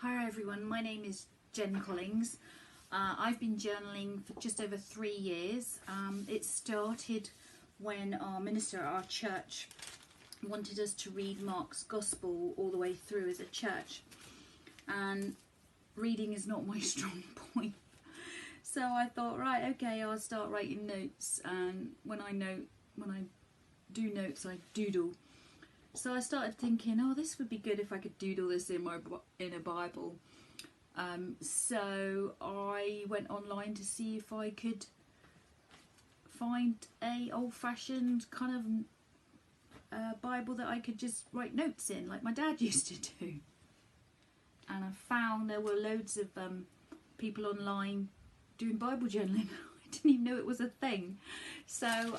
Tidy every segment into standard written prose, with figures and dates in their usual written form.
Hi everyone, my name is Jenn Collings. I've been journaling for just over 3 years. It started when our minister at our church wanted us to read Mark's Gospel all the way through as a church, and reading is not my strong point. So I thought, right, okay, I'll start writing notes, and when I do notes, I doodle. So I started thinking, oh, this would be good if I could doodle this in a Bible. So I went online to see if I could find a old-fashioned kind of Bible that I could just write notes in, like my dad used to do. And I found there were loads of people online doing Bible journaling. I didn't even know it was a thing. So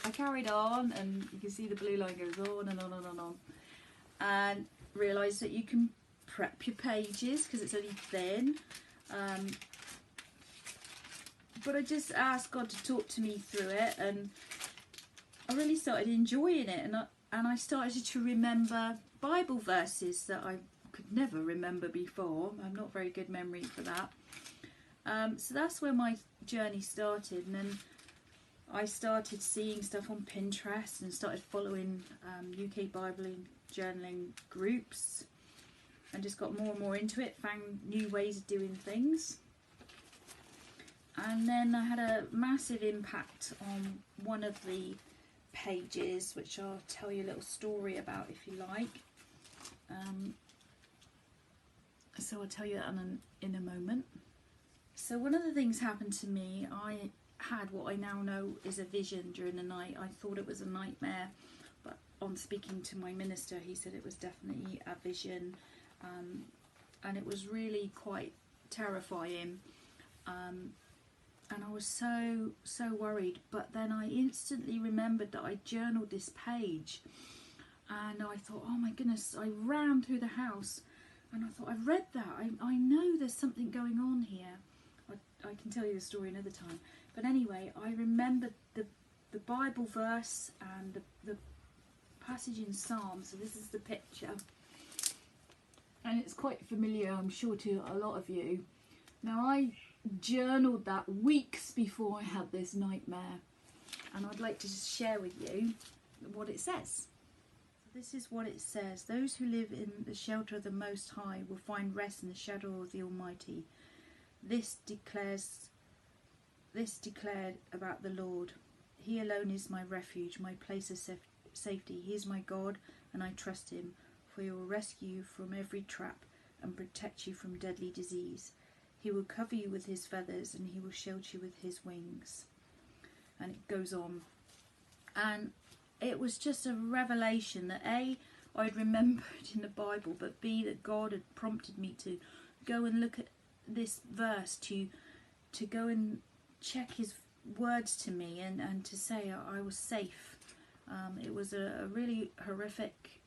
I carried on, and you can see the blue line goes on and on and on and on, and realised that you can prep your pages because it's only thin. But I just asked God to talk to me through it, and I really started enjoying it, and I started to remember Bible verses that I could never remember before. I'm not very good memory for that. So that's where my journey started, and then I started seeing stuff on Pinterest and started following UK Bible journaling groups, and just got more and more into it, found new ways of doing things. And then I had a massive impact on one of the pages, which I'll tell you a little story about if you like. So I'll tell you that in a moment. So one of the things happened to me, I had what I now know is a vision during the night. I thought it was a nightmare, but on speaking to my minister, he said it was definitely a vision, and it was really quite terrifying, and I was so worried. But then I instantly remembered that I journaled this page, and I thought, oh my goodness, I ran through the house and I thought, I've read that, I know there's something going on here. I can tell you the story another time. But anyway, I remembered the Bible verse and the passage in Psalms. So this is the picture. And it's quite familiar, I'm sure, to a lot of you. Now, I journaled that weeks before I had this nightmare. And I'd like to just share with you what it says. So this is what it says. Those who live in the shelter of the Most High will find rest in the shadow of the Almighty. This declared about the Lord. He alone is my refuge, my place of safety. He is my God, and I trust him, for he will rescue you from every trap and protect you from deadly disease. He will cover you with his feathers, and he will shield you with his wings. And it goes on. And it was just a revelation that A, I'd remembered in the Bible, but B, that God had prompted me to go and look at this verse, to go and check his words to me, and to say I was safe. It was a really horrific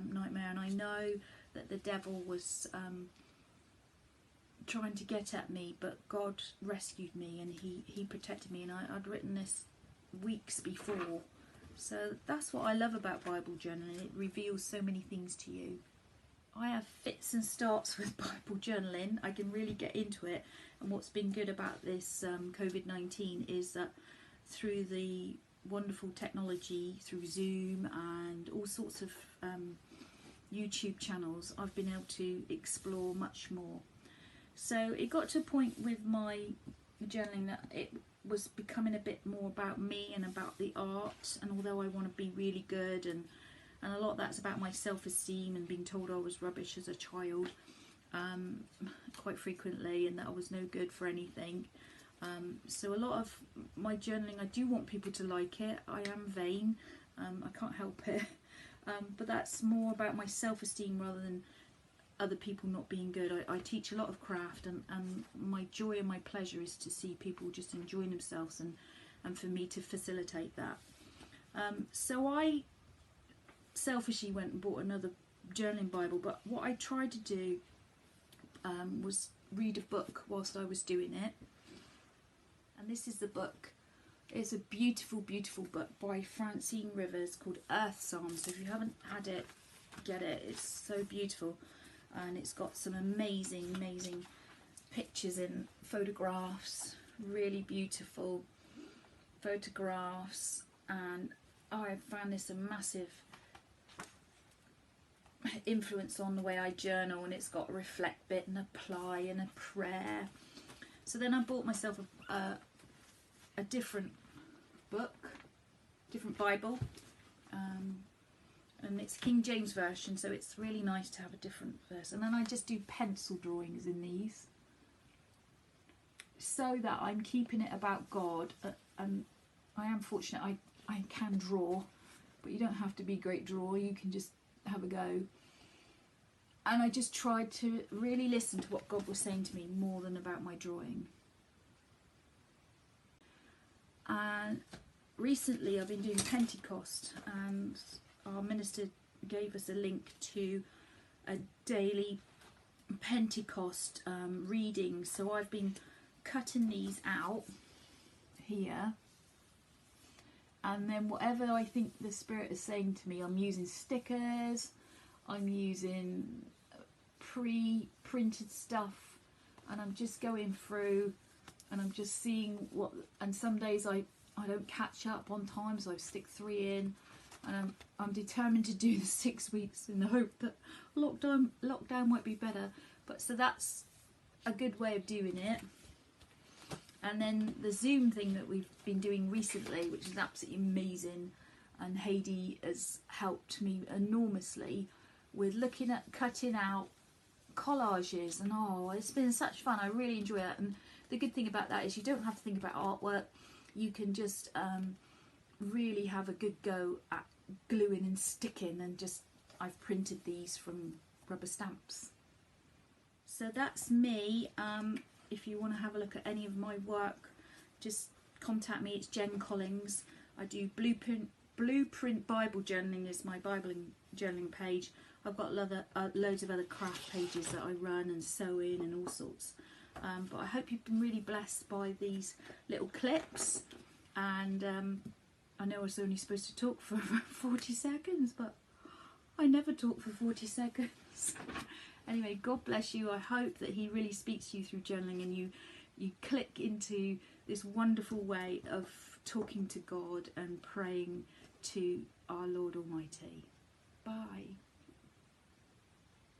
nightmare, and I know that the devil was trying to get at me, but God rescued me, and he protected me. And I'd written this weeks before. So that's what I love about Bible journaling. It reveals so many things to you. I have fits and starts with Bible journaling. I can really get into it. And what's been good about this COVID-19 is that through the wonderful technology, through Zoom and all sorts of YouTube channels, I've been able to explore much more. So it got to a point with my journaling that it was becoming a bit more about me and about the art. And although I want to be really good, and a lot of that's about my self-esteem and being told I was rubbish as a child, quite frequently, and that I was no good for anything. So a lot of my journaling, I do want people to like it. I am vain, I can't help it. But that's more about my self-esteem rather than other people not being good. I teach a lot of craft, and my joy and my pleasure is to see people just enjoying themselves, and for me to facilitate that. So I selfishly went and bought another journaling Bible, but what I tried to do was read a book whilst I was doing it. And this is the book. It's a beautiful, beautiful book by Francine Rivers called Earth Psalms. So if you haven't had it, get it. It's so beautiful. and it's got some amazing pictures in photographs, really beautiful photographs, and I found this a massive influence on the way I journal, and it's got a reflect bit and apply and a prayer. So then I bought myself a different book, different Bible, and it's King James Version, so it's really nice to have a different verse. And then I just do pencil drawings in these, so that I'm keeping it about God. And I am fortunate I can draw, but you don't have to be a great drawer, you can just have a go. And I just tried to really listen to what God was saying to me more than about my drawing. And recently I've been doing Pentecost, and our minister gave us a link to a daily Pentecost reading. So I've been cutting these out here, and then whatever I think the Spirit is saying to me, I'm using stickers, I'm using pre-printed stuff, and I'm just going through and I'm just seeing what, and some days I don't catch up on time, so I stick 3 in, and I'm determined to do the 6 weeks in the hope that lockdown might be better. But so that's a good way of doing it. And then the Zoom thing that we've been doing recently, which is absolutely amazing, and Heidi has helped me enormously with looking at cutting out collages, and oh, it's been such fun. I really enjoy it. And the good thing about that is you don't have to think about artwork. You can just really have a good go at gluing and sticking, and just I've printed these from rubber stamps. So that's me. If you want to have a look at any of my work, just contact me. It's Jenn Collings. I do Blueprint Bible Journaling is my Bible journaling page. I've got loads of other craft pages that I run, and sewing and all sorts. But I hope you've been really blessed by these little clips. And I know I was only supposed to talk for 40 seconds, but I never talk for 40 seconds. Anyway, God bless you. I hope that He really speaks to you through journaling, and you click into this wonderful way of talking to God and praying to our Lord Almighty. Bye.